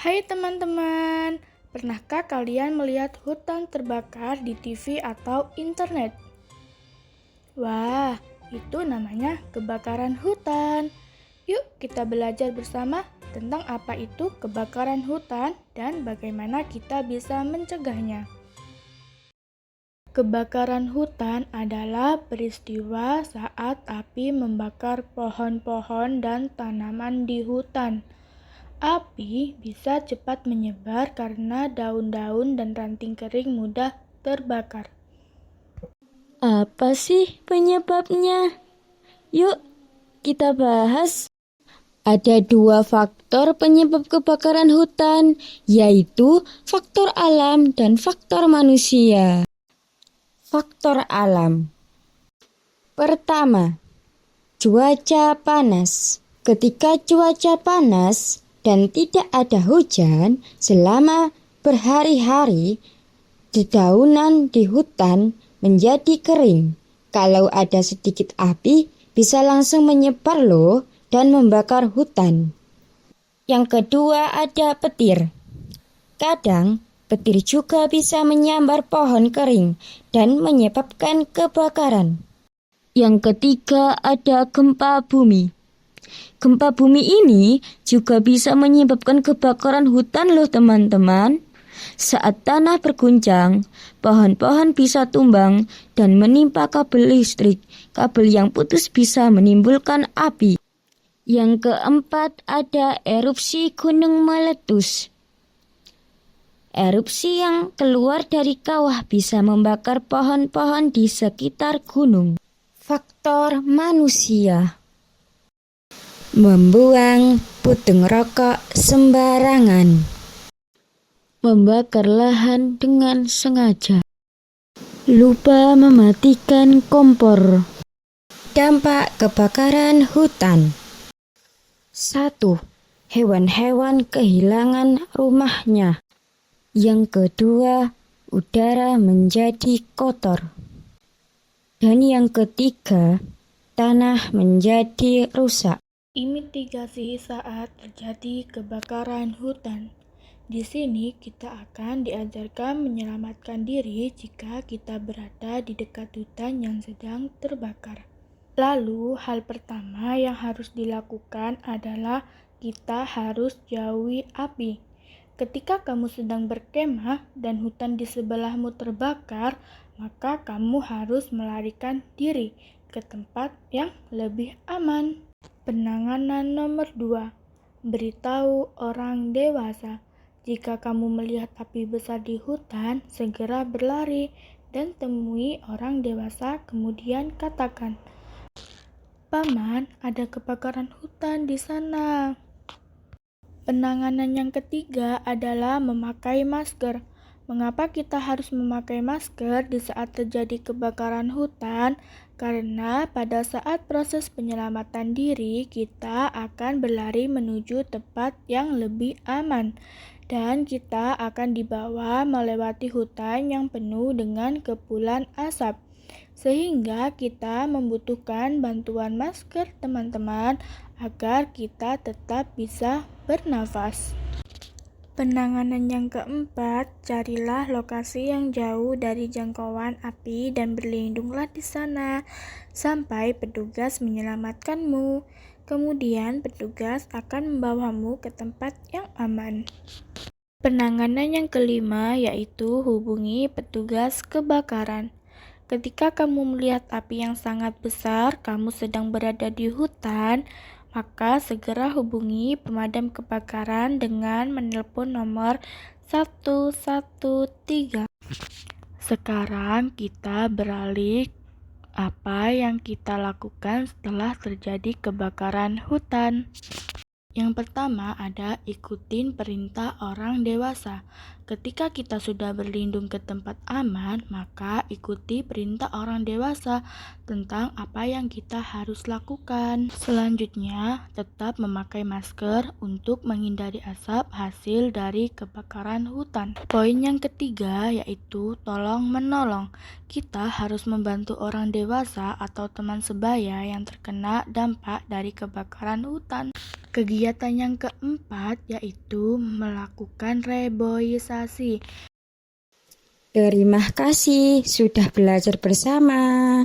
Hai teman-teman, pernahkah kalian melihat hutan terbakar di TV atau internet? Wah, itu namanya kebakaran hutan. Yuk kita belajar bersama tentang apa itu kebakaran hutan dan bagaimana kita bisa mencegahnya. Kebakaran hutan adalah peristiwa saat api membakar pohon-pohon dan tanaman di hutan. Api bisa cepat menyebar karena daun-daun dan ranting kering mudah terbakar. Apa sih penyebabnya? Yuk, kita bahas. Ada dua faktor penyebab kebakaran hutan, yaitu faktor alam dan faktor manusia. Faktor alam. Pertama, cuaca panas. Ketika cuaca panas dan tidak ada hujan selama berhari-hari, dedaunan di hutan menjadi kering. Kalau ada sedikit api, bisa langsung menyebar loh dan membakar hutan. Yang kedua ada petir. Kadang petir juga bisa menyambar pohon kering dan menyebabkan kebakaran. Yang ketiga ada gempa bumi. Gempa bumi ini juga bisa menyebabkan kebakaran hutan loh teman-teman. Saat tanah berguncang, pohon-pohon bisa tumbang dan menimpa kabel listrik. Kabel yang putus bisa menimbulkan api. Yang keempat ada erupsi gunung meletus. Erupsi yang keluar dari kawah bisa membakar pohon-pohon di sekitar gunung. Faktor manusia. Membuang putung rokok sembarangan. Membakar lahan dengan sengaja. Lupa mematikan kompor. Dampak kebakaran hutan. 1. Hewan-hewan kehilangan rumahnya. Yang kedua, udara menjadi kotor. Dan yang ketiga, tanah menjadi rusak. Mitigasi saat terjadi kebakaran hutan. Di sini kita akan diajarkan menyelamatkan diri jika kita berada di dekat hutan yang sedang terbakar. Lalu, hal pertama yang harus dilakukan adalah kita harus jauhi api. Ketika kamu sedang berkemah dan hutan di sebelahmu terbakar, maka kamu harus melarikan diri ke tempat yang lebih aman. Penanganan nomor 2. Beritahu orang dewasa. Jika kamu melihat api besar di hutan, segera berlari dan temui orang dewasa, kemudian katakan, "Paman, ada kebakaran hutan di sana." Penanganan yang ketiga adalah memakai masker. Mengapa kita harus memakai masker di saat terjadi kebakaran hutan? Karena pada saat proses penyelamatan diri, kita akan berlari menuju tempat yang lebih aman. Dan kita akan dibawa melewati hutan yang penuh dengan kepulan asap. Sehingga kita membutuhkan bantuan masker teman-teman agar kita tetap bisa bernafas. Penanganan yang keempat, carilah lokasi yang jauh dari jangkauan api dan berlindunglah di sana sampai petugas menyelamatkanmu. Kemudian petugas akan membawamu ke tempat yang aman. Penanganan yang kelima yaitu hubungi petugas kebakaran. Ketika kamu melihat api yang sangat besar, kamu sedang berada di hutan, maka segera hubungi pemadam kebakaran dengan menelpon nomor 113. Sekarang kita beralih apa yang kita lakukan setelah terjadi kebakaran hutan. Yang pertama ada ikutin perintah orang dewasa. Ketika kita sudah berlindung ke tempat aman, maka ikuti perintah orang dewasa tentang apa yang kita harus lakukan. Selanjutnya, tetap memakai masker untuk menghindari asap hasil dari kebakaran hutan. Poin yang ketiga yaitu tolong menolong. Kita harus membantu orang dewasa atau teman sebaya yang terkena dampak dari kebakaran hutan. Kegiatan yang keempat yaitu melakukan reboisasi. Terima kasih sudah belajar bersama.